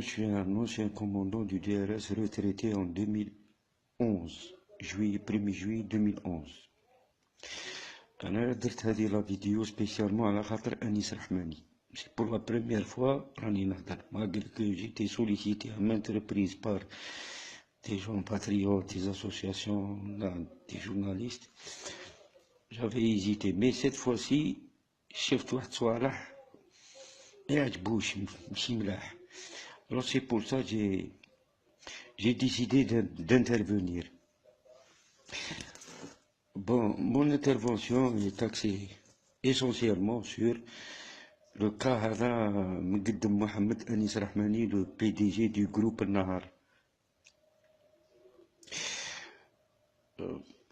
Je suis un ancien commandant du DRS retraité en 2011, 1er juillet 2011. أنا درت هذه لا فيديو spécialement على خاطر أنيس رحماني. C'est pour la première fois راني نهضر malgré que j'ai été sollicité à maintes reprises par des gens patriotes, des associations, des journalistes. J'avais hésité, mais cette fois-ci شفت واحد صوالح يعجبوش ماشي ملاح. Alors c'est pour ça que j'ai décidé d'intervenir. Bon, mon intervention est axée essentiellement sur le cas هذا مقدم محمد أنيس رحماني, le PDG du groupe Nahar.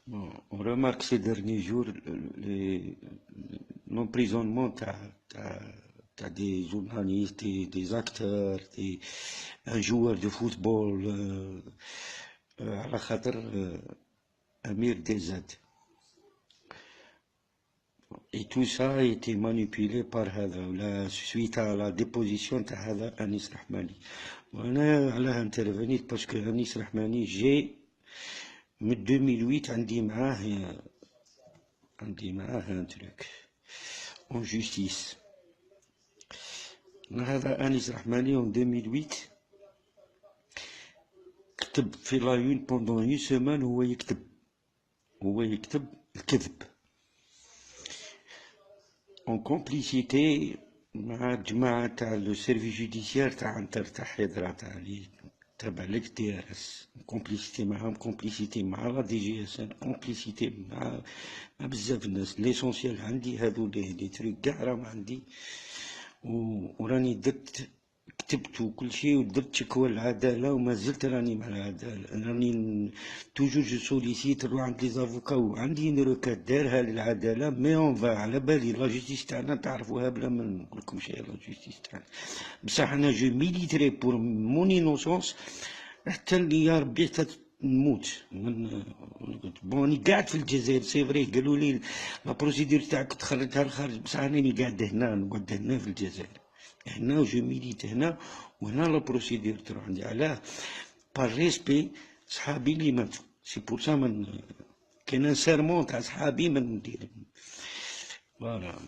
Bon, on remarque ces derniers jours l'emprisonnement t'as des journalistes, des acteurs, un joueur de football, à la khater Amir Dezad. Et tout ça a été manipulé par Hada, suite à la déposition de Hada Anis Rahmani. وانا على intervenir parce que Anis Rahmani, j'ai من 2008 عندي معاه un truc en justice. هذا أنيس رحماني en 2008 كتب في لا يون pendant une semaine هو يكتب الكذب en complicité مع جماعة تاع لو سيرفيس جوديسيير تاع حيدرا تاع لي تبع لك دي ار اس. كومبليسيتي معاهم, كومبليسيتي مع لا دي جي اس ان, كومبليسيتي مع بزاف الناس. ليسونسيال عندي هادو لي تريك كاع راهم عندي, وراني كتبت وكل شيء ودرت شكوى العداله وما زلت راني مع العداله. راني توجور جو سوليسيت نروح عند لي زافوكا وعندي روكات دارها للعداله, مي اون فا على بالي لا جوستيس تاعنا تعرفوها بلا ما نقول لكم شي. لا جوستيس تاعنا بصح انا جو ميليتري بور مون انوسونس حتى اللي يا ربي حتى نموت. بوني قاعد في الجزائر سي فري, قالوا لي لا بروسيدور تاعك تخرجها للخارج, بصح راني قاعد هنا, نقعد هنا في الجزائر هنا وجو ميليت هنا, وهنا لا بروسيدور تروح عندي. علاه بار ريسبي صحابي اللي ماتوا. سي بور سا من كاين ان سيرمون تاع صحابي ما ندير فوالا.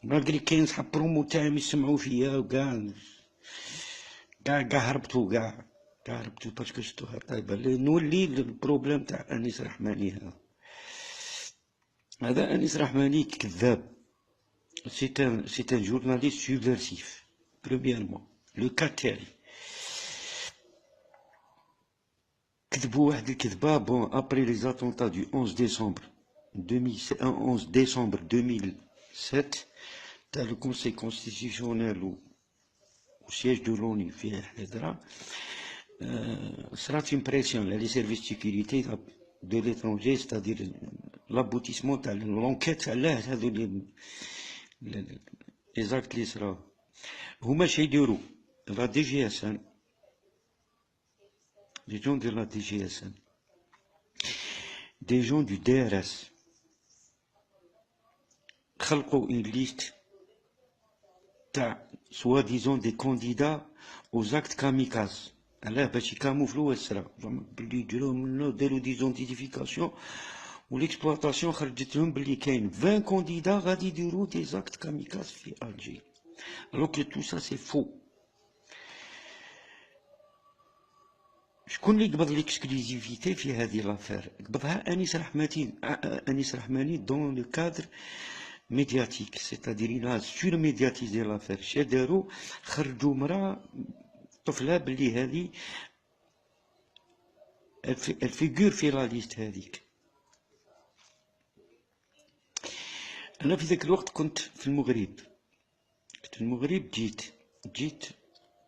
مالغري كاين صحاب برومو تاعي يسمعوا فيا وكاع هربتوا كاع هربتوا باسكو شتو طيب نولي البروبليم تاع أنيس رحماني. هذا أنيس رحماني كذاب. C'est un journaliste subversif, premièrement. Le cas تاعي كذبوا واحد الكذبة. Bon, après les attentats du 11 décembre 2007 تاع le Conseil constitutionnel au siège de l'ONU في حيدرا, صرات une pression les services de sécurité de l'étranger, c'est-à-dire l'aboutissement de l'enquête علاه هذو les actes اللي صراو. هما شي يديروا لا دي جي اس ان, les gens de la DGSN, des gens du DRS خلقوا une liste تاع soi-disant des candidats aux actes kamikazes. علاه باش يكاموفلو الصرا بلي داروا دي زونتيفيكاسيون والاكسبلوطاسيون خرجت لهم بلي كاين 20 كانديدا غادي يديروا دي زاكت كاميكاز في الجي. الوغ كو تو سا سي فو. شكون اللي قبض ليكسكلوزيفيتي في هذه لافير؟ قبضها أنيس رحماني دون لو كادر ميدياتيك, سيتادير إلا سور ميدياتيزي لافير. شا داروا خرجوا مرا طفله بلي هذه الفيغور في لا ليست هذيك. أنا في ذاك الوقت كنت في المغرب, جيت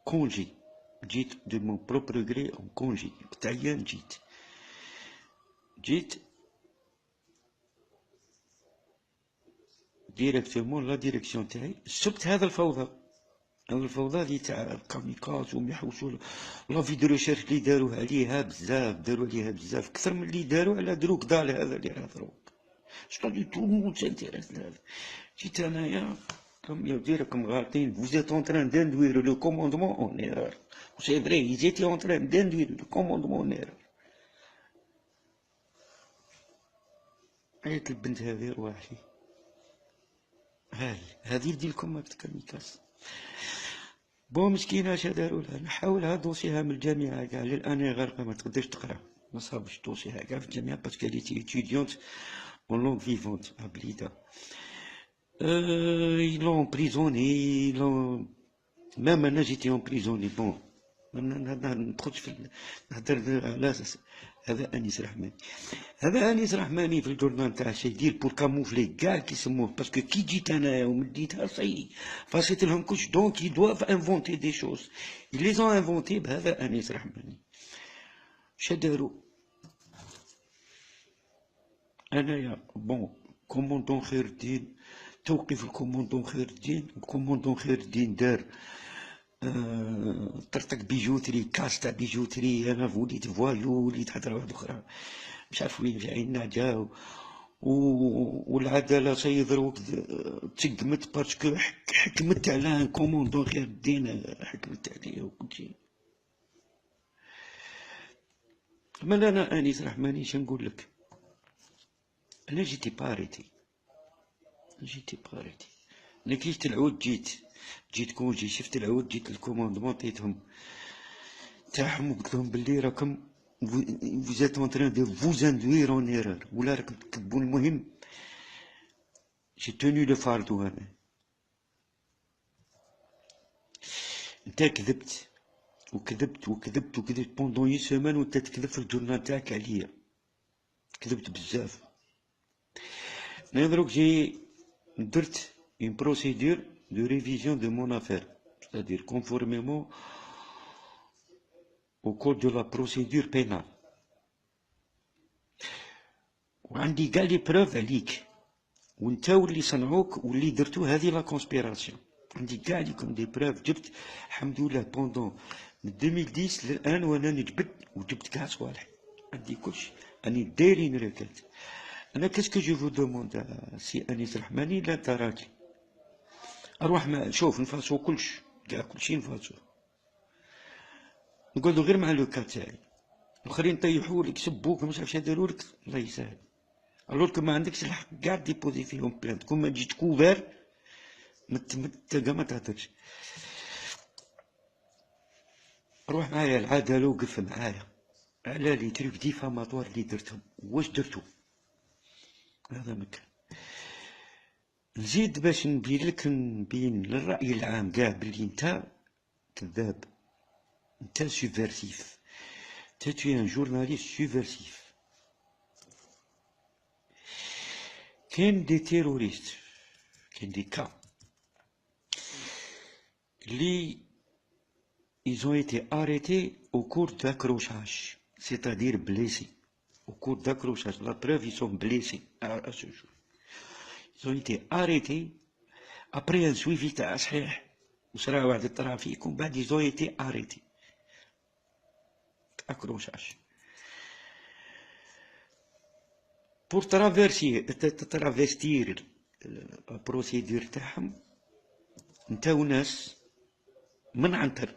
كونجي, جيت دو مون بروبر غري اون كونجي بتعيان. جيت ديريكتومون لا ديريكسيون تاعي, سبت هذا الفوضى الفوضى هذه تاع الكاميكاز وهم يحوسوا لافي دو ريشيرش اللي داروه عليها بزاف، داروا عليها بزاف اكثر من اللي داروا على دروك دال هذا اللي راه دروك. شتو تو المون سانتيريس لهذا. جيت انايا كم يا راكم غالطين، vous êtes en train d'induire le commandement en erreur. C'est vrai, ils étaient en train d'induire le commandement en erreur. عيط البنت هذه رواحي، هاي هذه ديالكم ما كاميكاز. بون مسكينة اش داروا لها، نحاولها دوسيها من الجامعة كاع للآن غارقة ما تقدرش تقرا، ما صابش دوسيها كاع في الجامعة باسكو elle était étudiante en langue vivante à Blida. Ils l'ont emprisonné, ils l'ont même انا جيتي emprisonné. بون ما ندخلش في نهضر على اساس هذا انيس رحماني. هذا انيس رحماني في الجورنال تاع شي يدير بور كاموفلي كاع كيسموه، باسكو كي جيت انايا ومديتها صي فاسيت لهم كلش، دونك يدواف انفونتي دي شوز، لي زون انفونتي بهذا انيس رحماني. شا داروا انايا بون كوموندون خير الدين، توقيف الكوموندون خير الدين. الكوموندون خير الدين دار طرطق بيجوتري، كاس تاع بيجوتري، انا وليت فوايو، وليت هضره واحده اخرى مش عارف وين في عين نعجه، والعداله سي دروك تقمت باسكو حكمت على كوموندون خير الدين، حكمت عليه وكلشي. مالا انا انيس رحماني شنقول لك، انا جيتي باريتي، جيتي باريتي. انا كي جيت العود جيت كونجي، شفت العود جيت الكوموندمون عطيتهم تاعهم وقلت لهم باللي راكم vous êtes en train de vous induire en erreur ولا راكم تكذبون. المهم j'ai tenu le fardeau. انت كذبت وكذبت وكذبت وكذبت بوندون une semaine وانت تكذب في الجورنال تاعك عليا، كذبت بزاف. انا دروك جي درت une procédure de révision de mon affaire, c'est-à-dire conformément au code de la procédure pénale. وعندي كاع لي بروف عليك، وانت واللي صنعوك واللي درتو هذه لا كونسبيراسيون، عندي كاع ليكم دي بروف. جبت الحمد لله بوندون من 2010 للان وانا نجبد، وجبت كاع صوالح عندي كلشي، راني دايرين ركات. انا كاسكو جو فو دوموند سي انيس رحماني، لا انت راجل اروح ما شوف نفاسو كلش كاع كلشي نفاسو، نقعدو غير مع لوكا تاعي، الاخرين طيحولك سبوك مش عارف دارولك، الله يسهل. الوغ ما عندكش الحق كاع ديبوزي فيهم بلانت، كون ما تجيش كوفير كاع ما تهدرش. روح معايا العدالة وقف معايا على لي تريك ديفاماتوار اللي درتهم، واش درتو هذا مكان. نزيد باش نبين للرأي العام كاع بلي نتا كذاب، نتا سوفيرسيف، نتا توي ان جورناليست سوفيرسيف. كاين دي تيروريست، كاين دي كا اللي ils ont été arrêtés au cours d'accrochage, c'est-à-dire blessés. Au cours d'accrochage, la preuve, ils sont blessés à ce jour. Ils ont été arrêtés après un suivi تاع صحيح وصرا واحد الترافيك، ومن بعد ils ont été arrêtés. Accrochage. Pour travestir la procédure تاعهم، نتاو ناس من عنتر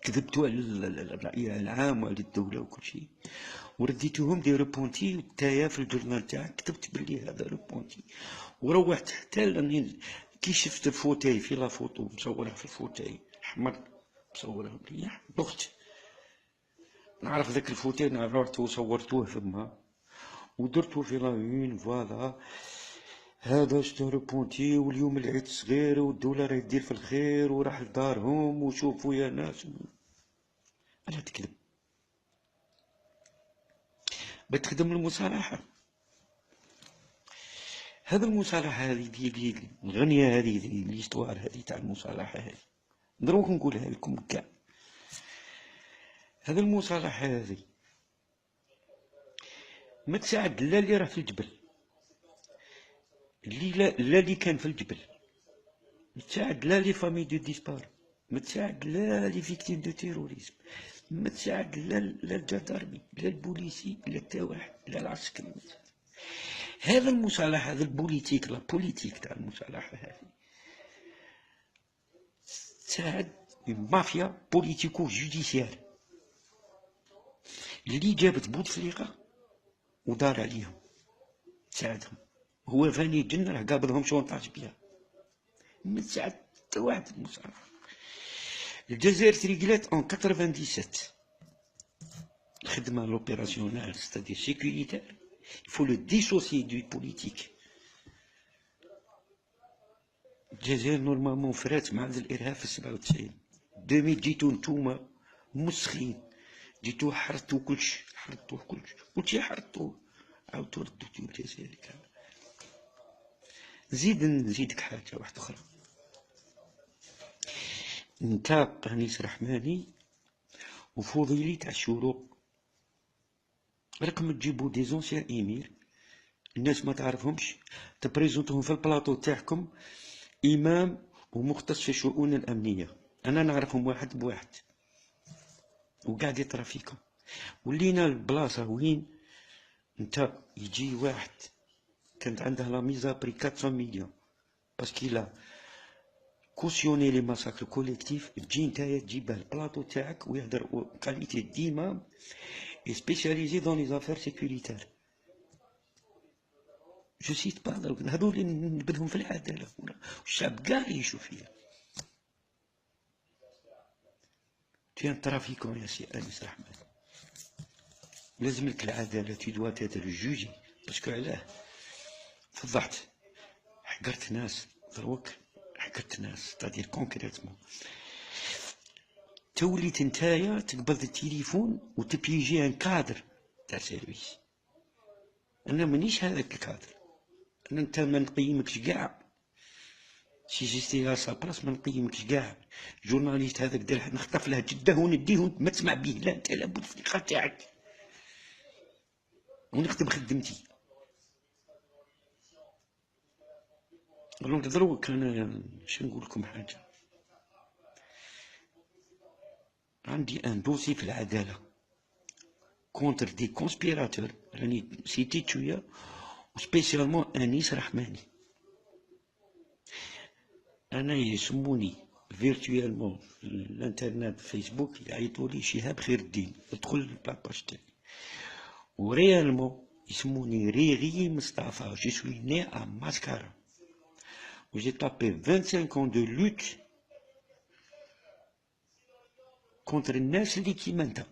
كذبتوا على الرأي العام وعلى الدولة وكل شيء، ورديتوهم دي روبونتي، وتايا في الجورنال تاعك كتبت بلي هذا روبونتي، وروحت حتى لاني كي شفت الفوتاي في لا فوتو مصورها في الفوتاي احمر مصورها مليح، دخت نعرف ذاك الفوتاي، رحت وصورتوه ثما ودرتو في لا اون فوالا، هذا اشترى بونتي واليوم العيد صغير والدولة راهي دير في الخير وراح لدارهم وشوفوا يا ناس. ألا تكذب بتخدم المصالحة، هذا المصالحة هذه ديالي الغنية، هذه ليستوار هذه تاع المصالحة هذه دروك نقولها لكم كاع. هذا المصالحة هذه ما تساعد لا اللي راه في الجبل، لا اللي كان في الجبل، ما تساعد لا لي فامي دو ديسبار، ما تساعد لا لي فيكتيم دو تيروريزم، ما تساعد لا الجدارمي لا البوليسي لا تا واحد لا العسكري. هذا المصالحة، هذا البوليتيك، لا بوليتيك تاع المصالحة هذه تساعد مافيا بوليتيكو جوديسيار اللي جابت بوتفليقة ودار عليهم تساعدهم. هو فاني جن راه قابلهم شونطاج بيها، ما تساعد حتى واحد المصالحة. الجزائر تريقلات اون 97 الخدمة لوبيراسيونال ستادير سيكوريتير، il faut le dissocier du politique. الجزائر نورمالمون فرات مع الارهاب في 97. 2000 جيتو نتوما مسخين، جيتو حرتو كلشي، حرتوه كلشي حرتوه، عاودتو رديتو الجزائر كامل. نزيدك حاجة واحدة أخرى. نتا أنيس رحماني وفضيلي تاع الشروق، راكم تجيبو دي زونسيان إيمير الناس ما تعرفهمش، تبريزونتهم في البلاطو تاعكم إمام ومختص في الشؤون الأمنية. أنا نعرفهم واحد بواحد وقاعد يطرى فيكم. ولينا البلاصة وين نتا يجي واحد كانت عنده لا ميزا بري 400 مليون باسكو لا كوسيوني لي ماساكر كوليكتيف، تجي نتايا تجيبه البلاطو تاعك ويهدر كاليتي ديما سبيسياليزي دون لي زافير سيكوريتير. جو سيت با هذو اللي نبدهم في العدالة والشعب كاع يعيشوا فيها. تيان ترافيكون يا سي أنيس رحمن، لازم لك العدالة، tu dois être jugé باسكو علاه فضحت حقرت ناس، دروك حقرت ناس تادير كونكريتمون. توليت نتايا تقبض التليفون وتبيجي ان كادر تاع سيرفيس. انا مانيش هذاك الكادر، انا انت ما نقيمكش كاع، سي جيستي سا بلاص ما نقيمكش كاع. جورناليست هذاك دير نخطف له جده ونديه ما تسمع به، لا انت لابد في الثقه تاعك ونخدم خدمتي. دونك دروك انا باش نقول لكم حاجه، عندي ان دوسي في العداله كونتر دي كونسبيراتور، راني سيتيت شويه وسبيسيالمون انيس رحماني. انا يسموني فيرتويالمون في الانترنت فيسبوك يعيطولي شهاب خير الدين، ادخل لاباج تاعي. وريالمون يسموني ريغي مصطفى. جو سوي ني ا ماسكارا و جي تابي 25 ans de lutte كونتر الناس اللي كيما انت.